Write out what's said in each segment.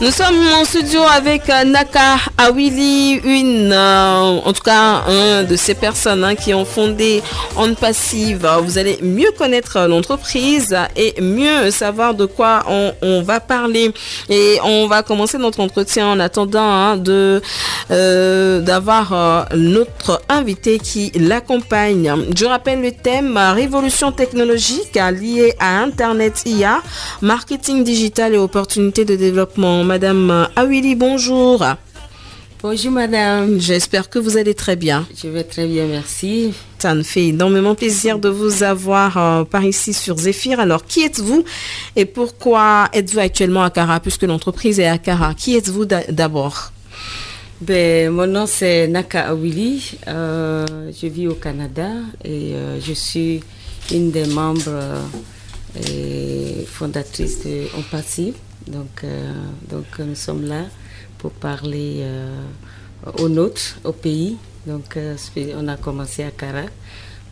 Nous sommes en studio avec Naka Awili, en tout cas, un de ces personnes qui ont fondé On Passive. Vous allez mieux connaître l'entreprise et mieux savoir de quoi on va parler. Et on va commencer notre entretien en attendant d'avoir notre invité qui l'accompagne. Je rappelle le thème révolution technologique liée à Internet IA, marketing digital et opportunités de développement. Madame Awili, bonjour. Bonjour madame. J'espère que vous allez très bien. Je vais très bien, merci. Ça me fait énormément plaisir de vous avoir par ici sur Zéphyr. Alors, qui êtes-vous et pourquoi êtes-vous actuellement à Accra puisque l'entreprise est à Accra? Qui êtes-vous d'abord? Mon nom c'est Naka Awili. Je vis au Canada et je suis une des membres et fondatrices de On Passive. Donc nous sommes là pour parler au pays. Donc on a commencé à Accra.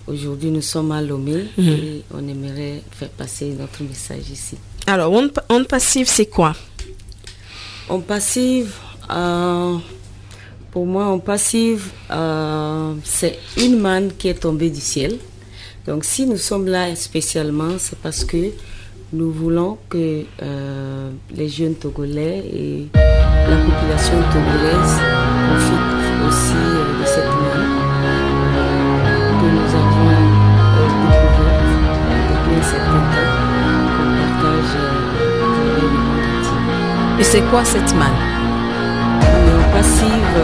Aujourd'hui nous sommes à Lomé et on aimerait faire passer notre message ici. Alors On Passive, c'est quoi? On Passive, pour moi On Passive, c'est une manne qui est tombée du ciel. Donc si nous sommes là spécialement, c'est parce que nous voulons que les jeunes Togolais et la population togolaise profitent aussi de cette manne que nous avons découverte depuis un certain temps, qu'on partage à travers le monde entier. Et c'est quoi cette manne? On Passive,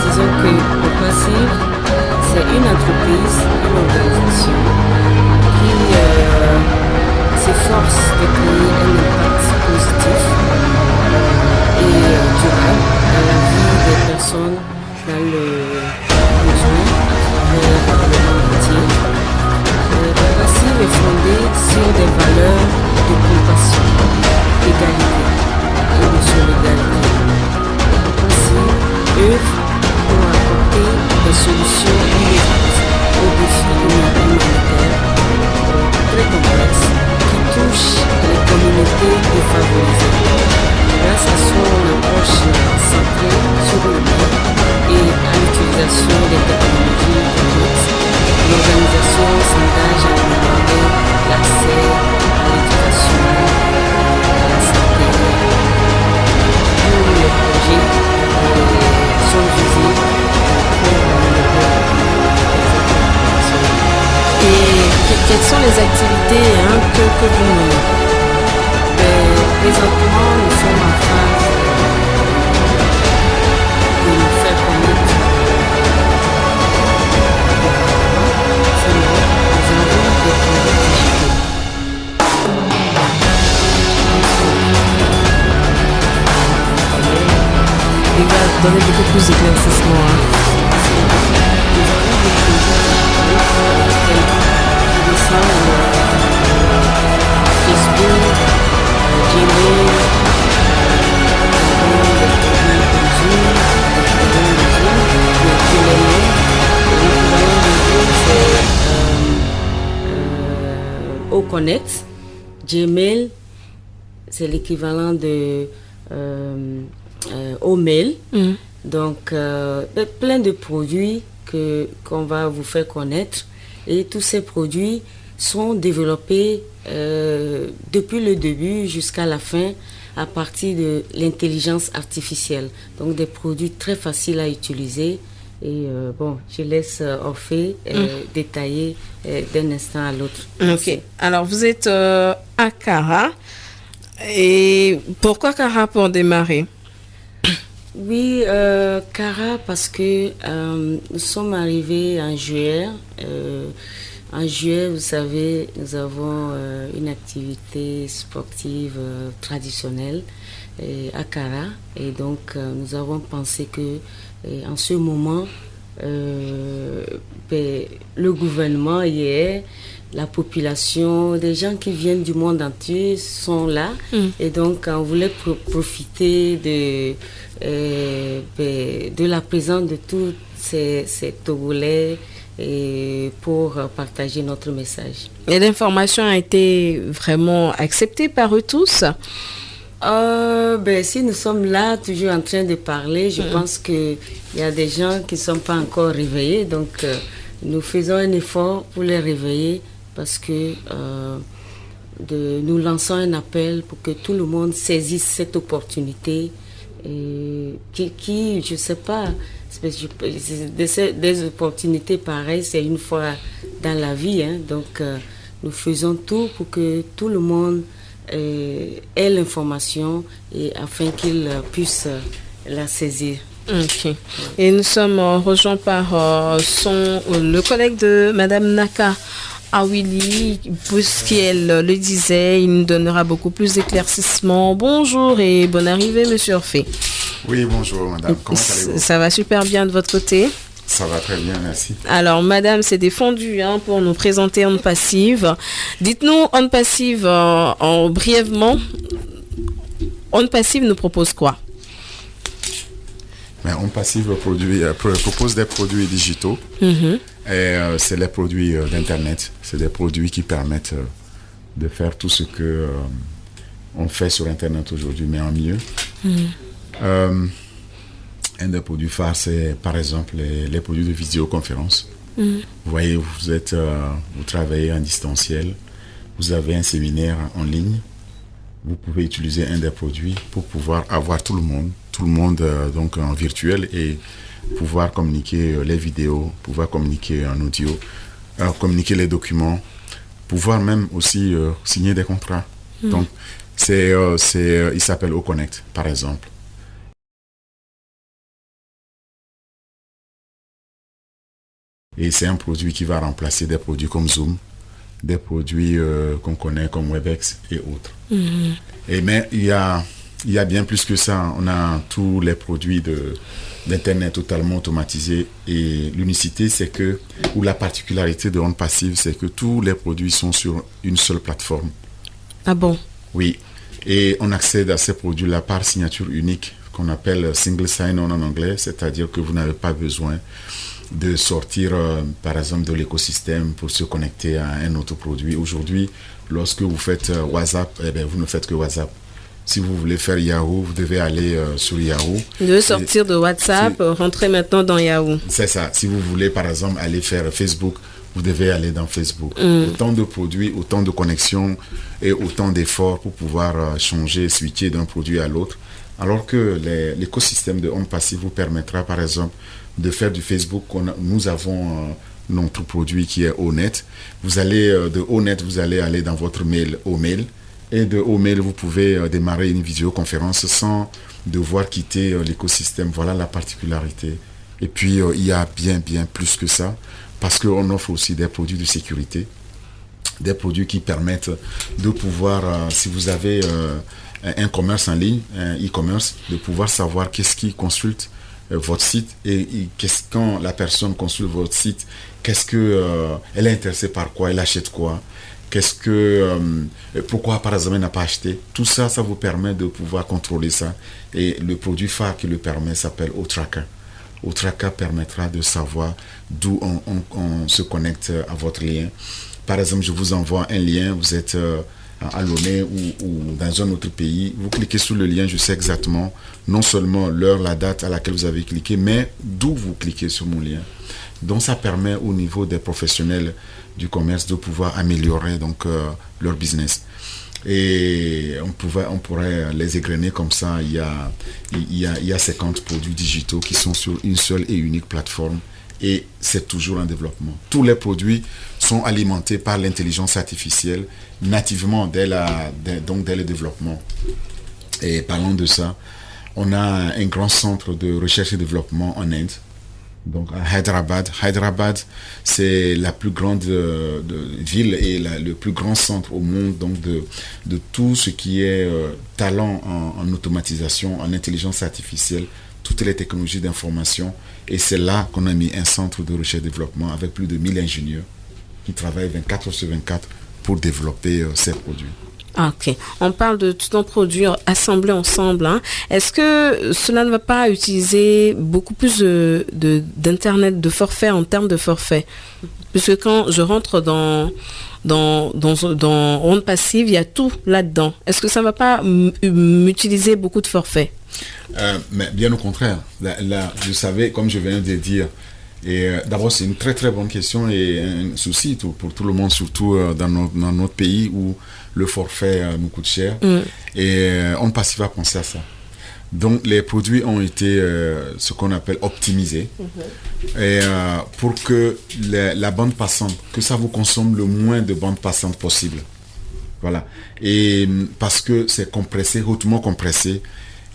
disons que On Passive, c'est une entreprise, une organisation qui s'efforce de créer un impact positif et durable dans la vie des personnes dans le besoin à travers le monde entier. On Passive est fondé sur des valeurs de compassion, d'égalité et de solidarité. On Passive œuvre pour apporter des solutions immédiates aux défis humanitaires très complexes qui touchent les communautés défavorisées. Grâce à son approche centrée sur le bien et à l'utilisation des technologies numériques, l'organisation s'engage à améliorer l'accès à l'éducation, à la santé. Tous les projets sont visés pour améliorer Et quelles sont les activités que vous menez? Présentement, nous sommes en phase de nous faire connaître. Sinon, nous avons des projets digitaux. Il va donner beaucoup plus d'éclaircissement. Nous avons des projets digitaux qui descendent Facebook, Gmail, Connect. Gmail, c'est l'équivalent de Mail. Donc, plein de produits qu'on va vous faire connaître. Et tous ces produits sont développés depuis le début jusqu'à la fin à partir de l'intelligence artificielle. Donc, des produits très faciles à utiliser. Et je laisse Orphée détailler d'un instant à l'autre. Ok. Alors, vous êtes à Accra. Et pourquoi Accra pour démarrer? Oui, Accra parce que nous sommes arrivés en juillet. En juillet, vous savez, nous avons une activité sportive traditionnelle à Accra. Et donc, nous avons pensé que en ce moment, le gouvernement y est, la population, des gens qui viennent du monde entier sont là. Et donc, on voulait profiter de la présence de tous ces Togolais et pour partager notre message. Et l'information a été vraiment acceptée par eux tous? Si nous sommes là, toujours en train de parler, je pense qu'il y a des gens qui ne sont pas encore réveillés. Donc, nous faisons un effort pour les réveiller parce que nous lançons un appel pour que tout le monde saisisse cette opportunité qui, je ne sais pas, des opportunités pareilles, c'est une fois dans la vie. Hein. Donc, nous faisons tout pour que tout le monde ait l'information et afin qu'il puisse la saisir. Ok. Et nous sommes rejoints par le collègue de Madame Naka Awili, puisqu'elle le disait, il nous donnera beaucoup plus d'éclaircissements. Bonjour et bonne arrivée, Monsieur Orphée. Oui, bonjour Madame, comment allez-vous? Ça va super bien de votre côté? Ça va très bien, merci. Alors, Madame s'est défendue pour nous présenter On Passive. Dites-nous, On Passive, brièvement, On Passive nous propose quoi? Mais On Passive propose des produits digitaux. Et c'est les produits d'Internet. C'est des produits qui permettent de faire tout ce que on fait sur Internet aujourd'hui, mais en mieux. Un des produits phares, c'est par exemple les produits de vidéoconférence. Vous voyez, vous travaillez en distanciel, vous avez un séminaire en ligne, vous pouvez utiliser un des produits pour pouvoir avoir tout le monde donc en virtuel et pouvoir communiquer les vidéos, pouvoir communiquer en audio, communiquer les documents, pouvoir même aussi signer des contrats. Donc, il s'appelle OConnect, par exemple. Et c'est un produit qui va remplacer des produits comme Zoom, des produits qu'on connaît comme Webex et autres. Mais il y a bien plus que ça. On a tous les produits d'Internet totalement automatisés. Et l'unicité, ou la particularité de On Passive, c'est que tous les produits sont sur une seule plateforme. Ah bon? Oui. Et on accède à ces produits-là par signature unique, qu'on appelle single sign-on en anglais, c'est-à-dire que vous n'avez pas besoin de sortir, par exemple, de l'écosystème pour se connecter à un autre produit. Aujourd'hui, lorsque vous faites WhatsApp, vous ne faites que WhatsApp. Si vous voulez faire Yahoo, vous devez aller sur Yahoo. Vous devez sortir de WhatsApp, rentrer maintenant dans Yahoo. C'est ça. Si vous voulez, par exemple, aller faire Facebook, vous devez aller dans Facebook. Autant de produits, autant de connexions et autant d'efforts pour pouvoir changer, switcher d'un produit à l'autre. Alors que l'écosystème de On Passive vous permettra, par exemple, de faire du Facebook. Nous avons notre produit qui est Onet. Vous allez de Onet, vous allez aller dans votre mail Omail. Et de Omail, vous pouvez démarrer une vidéoconférence sans devoir quitter l'écosystème. Voilà la particularité. Et puis, il y a bien plus que ça, parce qu'on offre aussi des produits de sécurité, des produits qui permettent de pouvoir, si vous avez un commerce en ligne, un e-commerce, de pouvoir savoir qu'est-ce qui consulte votre site et quand la personne consulte votre site, elle est intéressée par quoi, elle achète quoi, pourquoi par exemple elle n'a pas acheté. Tout ça, ça vous permet de pouvoir contrôler ça. Et le produit phare qui le permet s'appelle OTracker. OTracker permettra de savoir d'où on se connecte à votre lien. Par exemple, je vous envoie un lien, vous êtes à Lomé ou dans un autre pays, vous cliquez sur le lien, je sais exactement non seulement l'heure, la date à laquelle vous avez cliqué, mais d'où vous cliquez sur mon lien. Donc ça permet au niveau des professionnels du commerce de pouvoir améliorer donc leur business. Et on pourrait les égrener comme ça. Il y a 50 produits digitaux qui sont sur une seule et unique plateforme. Et c'est toujours en développement. Tous les produits sont alimentés par l'intelligence artificielle nativement dès le développement. Et parlant de ça, on a un grand centre de recherche et développement en Inde. Donc à Hyderabad. Hyderabad, c'est la plus grande ville et le plus grand centre au monde donc de tout ce qui est talent en automatisation, en intelligence artificielle, toutes les technologies d'information. Et c'est là qu'on a mis un centre de recherche et développement avec plus de 1000 ingénieurs qui travaillent 24 heures sur 24 pour développer ces produits. Ah, ok. On parle de tout un produit assemblé ensemble. Hein. Est-ce que cela ne va pas utiliser beaucoup plus d'Internet, de forfait en termes de forfait? Puisque quand je rentre dans Onde Passive, il y a tout là-dedans. Est-ce que ça ne va pas m'utiliser beaucoup de forfaits? Mais bien au contraire. Là, vous savez, comme je viens de dire, et d'abord c'est une très très bonne question et un souci pour tout le monde, surtout dans notre pays où le forfait nous coûte cher. Et Onde Passive va penser à ça. Donc les produits ont été ce qu'on appelle optimisés et, pour que la bande passante, que ça vous consomme le moins de bande passante possible. Voilà. Et parce que c'est compressé, hautement compressé.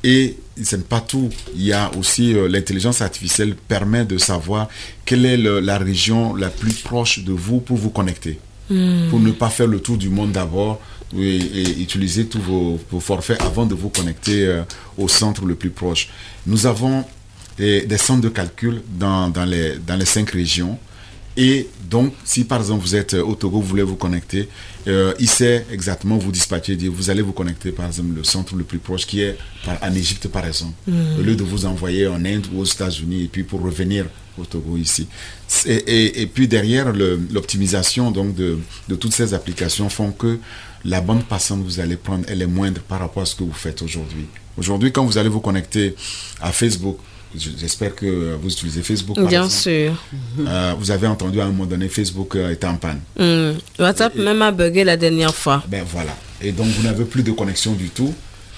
Et ce n'est pas tout. Il y a aussi l'intelligence artificielle permet de savoir quelle est la région la plus proche de vous pour vous connecter. Pour ne pas faire le tour du monde d'abord et utiliser tous vos forfaits avant de vous connecter au centre le plus proche. Nous avons des centres de calcul dans les 5 régions. Et donc, si par exemple vous êtes au Togo, vous voulez vous connecter, il sait exactement vous dispatcher, dire vous allez vous connecter par exemple le centre le plus proche qui est en Égypte par exemple, au lieu de vous envoyer en Inde ou aux États-Unis et puis pour revenir au Togo ici. Et puis derrière l'optimisation donc de toutes ces applications font que la bande passante que vous allez prendre, elle est moindre par rapport à ce que vous faites aujourd'hui. Aujourd'hui, quand vous allez vous connecter à Facebook, j'espère que vous utilisez Facebook. Bien sûr. Vous avez entendu à un moment donné, Facebook était en panne. WhatsApp même a bugué la dernière fois. Ben voilà. Et donc, vous n'avez plus de connexion du tout.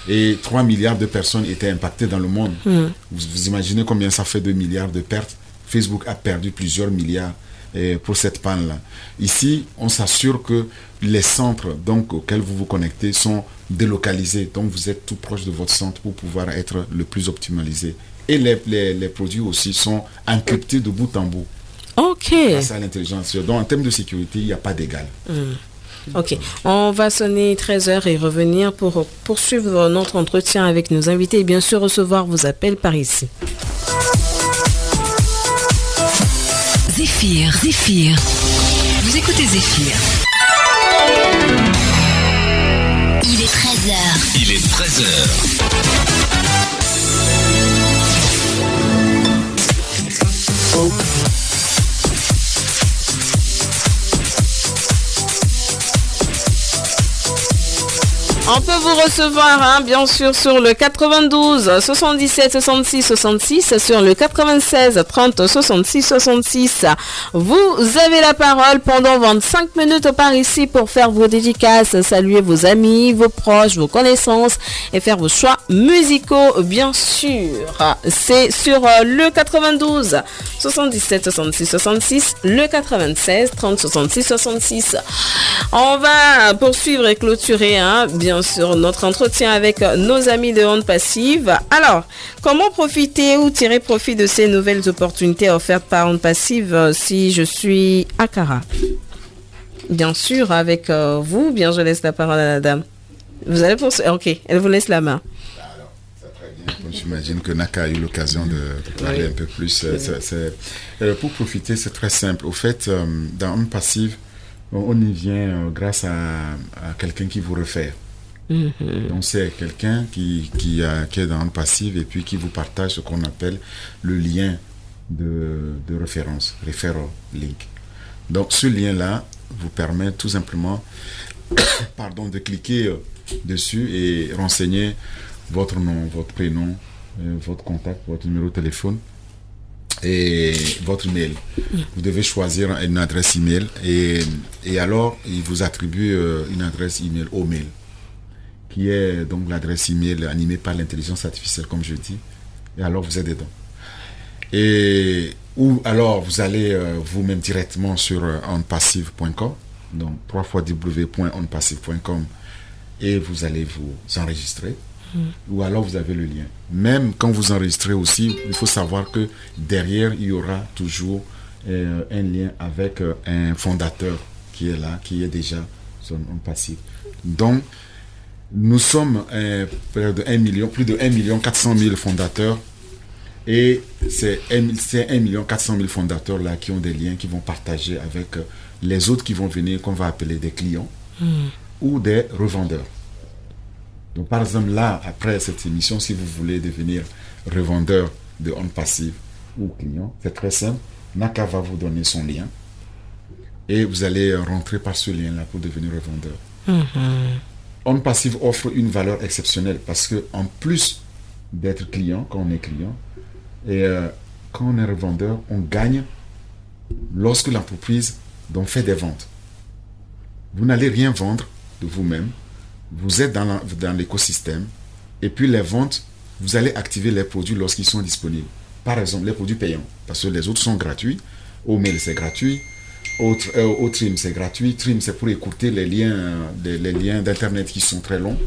Et 3 milliards de personnes étaient impactées dans le monde. Vous imaginez combien ça fait de milliards de pertes. Facebook a perdu plusieurs milliards pour cette panne-là. Ici, on s'assure que les centres donc, auxquels vous vous connectez sont délocalisés. Donc, vous êtes tout proche de votre centre pour pouvoir être le plus optimalisé. Et les produits aussi sont encryptés de bout en bout. Ok. Grâce à l'intelligence. Donc, en termes de sécurité, il n'y a pas d'égal. Ok. On va sonner 13h et revenir pour poursuivre notre entretien avec nos invités et bien sûr recevoir vos appels par ici. Zéphyr. Vous écoutez Zéphyr. Il est 13h. On peut vous recevoir, bien sûr, sur le 92 77 66 66, sur le 96 30 66 66. Vous avez la parole pendant 25 minutes par ici pour faire vos dédicaces, saluer vos amis, vos proches, vos connaissances et faire vos choix musicaux, bien sûr. C'est sur le 92 77 66 66, le 96 30 66 66. On va poursuivre et clôturer, bien sûr, notre entretien avec nos amis de Onde Passive. Alors, comment profiter ou tirer profit de ces nouvelles opportunités offertes par Onde Passive si je suis à Accra? Bien sûr, avec vous, bien, je laisse la parole à la dame. Vous allez poursuivre. Ok, elle vous laisse la main. Alors, c'est très bien. J'imagine que Naka a eu l'occasion de parler un peu plus. Pour profiter, c'est très simple. Au fait, dans Onde Passive, on y vient grâce à quelqu'un qui vous réfère. Donc c'est quelqu'un qui est dans Onde Passive et puis qui vous partage ce qu'on appelle le lien de référence, referral link. Donc ce lien-là vous permet tout simplement de cliquer dessus et renseigner votre nom, votre prénom, votre contact, votre numéro de téléphone et votre email. Vous devez choisir une adresse email et alors il vous attribue une adresse email au mail qui est donc l'adresse email animée par l'intelligence artificielle comme je dis, et alors vous êtes dedans. Ou alors vous allez vous-même directement sur ondepassive.com, donc www.ondepassive.com, et vous allez vous enregistrer. Ou alors vous avez le lien. Même quand vous enregistrez aussi, il faut savoir que derrière, il y aura toujours un lien avec un fondateur qui est là, qui est déjà sur Onde Passive. Donc, nous sommes plus de 1 400 000 fondateurs. Et c'est 1 400 000 fondateurs là qui ont des liens, qui vont partager avec les autres qui vont venir, qu'on va appeler des clients. ou des revendeurs. Donc par exemple là, après cette émission, si vous voulez devenir revendeur de On Passive ou client, c'est très simple. Naka va vous donner son lien et vous allez rentrer par ce lien-là pour devenir revendeur. On Passive offre une valeur exceptionnelle parce que en plus d'être client, quand on est client, et quand on est revendeur, on gagne lorsque l'entreprise donc fait des ventes. Vous n'allez rien vendre de vous-même, vous êtes dans l'écosystème, et puis les ventes, vous allez activer les produits lorsqu'ils sont disponibles. Par exemple, les produits payants, parce que les autres sont gratuits. Au-mail, c'est gratuit. Au-trim, c'est gratuit. Trim, c'est pour écouter les liens d'Internet qui sont très longs,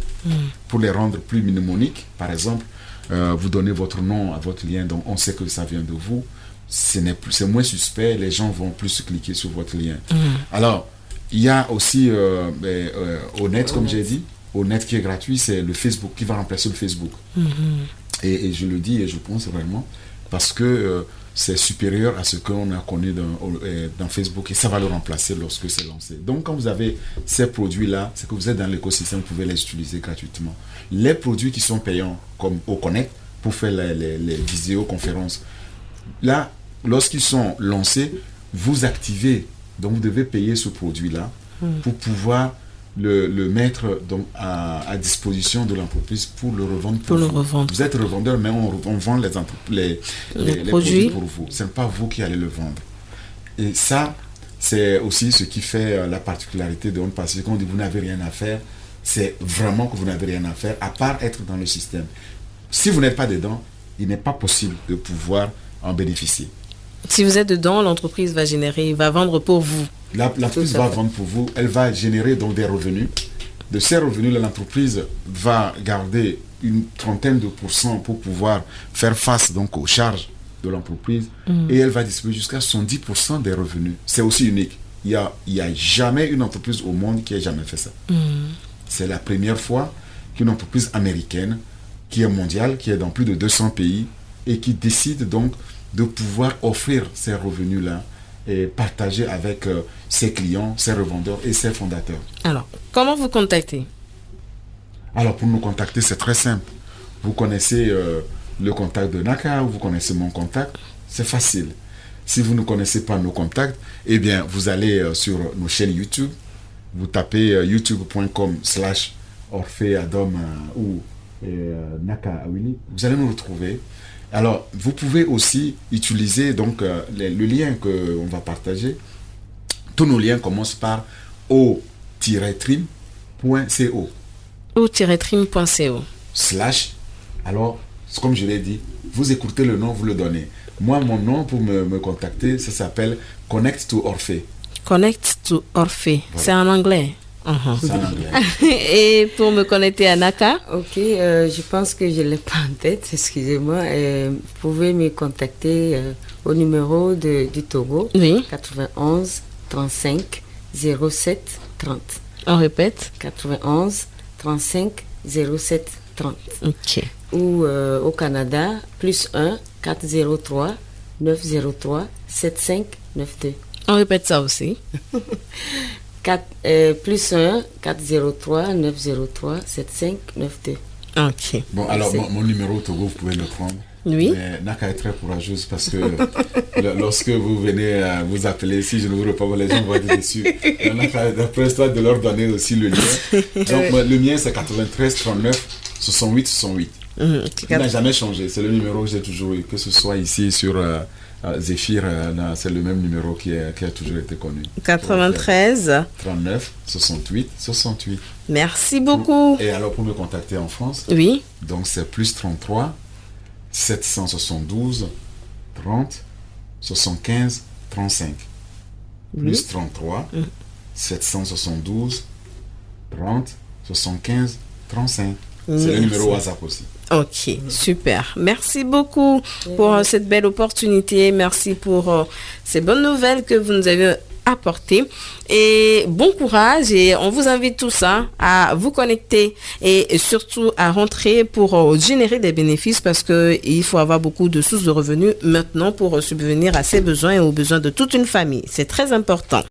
pour les rendre plus mnémoniques. Par exemple, vous donnez votre nom à votre lien, donc on sait que ça vient de vous. C'est moins suspect, les gens vont plus cliquer sur votre lien. Alors, il y a aussi Honnête, comme j'ai dit. Honnête qui est gratuit, c'est le Facebook qui va remplacer le Facebook. Et je le dis et je pense vraiment parce que c'est supérieur à ce qu'on a connu dans Facebook et ça va le remplacer lorsque c'est lancé. Donc quand vous avez ces produits-là, c'est que vous êtes dans l'écosystème, vous pouvez les utiliser gratuitement. Les produits qui sont payants, comme Oconnect, pour faire les visioconférences, là, lorsqu'ils sont lancés, vous activez, donc vous devez payer ce produit-là pour pouvoir le mettre donc à disposition de l'entreprise pour le revendre pour vous. Vous êtes revendeur, mais on vend les produits pour vous. Ce n'est pas vous qui allez le vendre. Et ça, c'est aussi ce qui fait la particularité de On Passive. Quand on dit vous n'avez rien à faire, c'est vraiment que vous n'avez rien à faire, à part être dans le système. Si vous n'êtes pas dedans, il n'est pas possible de pouvoir en bénéficier. Si vous êtes dedans, l'entreprise va vendre pour vous. L'entreprise va vendre pour vous, elle va générer donc des revenus. De ces revenus-là, l'entreprise va garder une trentaine de % pour pouvoir faire face donc aux charges de l'entreprise et elle va distribuer jusqu'à 70% des revenus. C'est aussi unique. Il y a jamais une entreprise au monde qui ait jamais fait ça. C'est la première fois qu'une entreprise américaine qui est mondiale, qui est dans plus de 200 pays et qui décide donc de pouvoir offrir ces revenus-là et partager avec ses clients, ses revendeurs et ses fondateurs. Alors, comment vous contacter? Alors, pour nous contacter, c'est très simple. Vous connaissez le contact de Naka ou vous connaissez mon contact, c'est facile. Si vous ne connaissez pas nos contacts, eh bien, vous allez sur nos chaînes YouTube, vous tapez youtube.com/Orphéadom ou Naka Awili, vous allez nous retrouver. Alors, vous pouvez aussi utiliser donc le lien qu'on va partager. Tous nos liens commencent par o-trim.co. o-trim.co. / Alors, comme je l'ai dit, vous écoutez le nom, vous le donnez. Moi, mon nom pour me contacter, ça s'appelle Connect to Orphée. Connect to Orphée. Voilà. C'est en anglais. C'est en anglais. Et pour me connecter à Naka? Ok, je pense que je ne l'ai pas en tête, excusez-moi. Vous pouvez me contacter au numéro du Togo, oui. 91 35 07 30. On répète? 91 35 07 30. Ok. Ou au Canada, +1 403 903 7592. On répète ça aussi. +1 403 903 7592. Ok. Bon, alors mon numéro Togo, vous pouvez le prendre. Oui. Mais Naka est très courageuse parce que lorsque vous venez vous appeler, si je ne vous réponds pas, les gens vont être déçus. Naka est prête de leur donner aussi le lien. Donc, le mien, c'est 93 39 68 68. Il n'a jamais changé. C'est le numéro que j'ai toujours eu. Que ce soit ici sur Zéphyr, c'est le même numéro qui a toujours été connu. 93 39 68 68. Merci beaucoup. Et alors, pour me contacter en France, oui. Donc c'est +33 772 30 75 35. +33 772 30 75 35. C'est le numéro WhatsApp aussi. Ok, super. Merci beaucoup pour cette belle opportunité. Merci pour ces bonnes nouvelles que vous nous avez apportées. Et bon courage. Et on vous invite tous à vous connecter et surtout à rentrer pour générer des bénéfices parce qu'il faut avoir beaucoup de sources de revenus maintenant pour subvenir à ses besoins et aux besoins de toute une famille. C'est très important.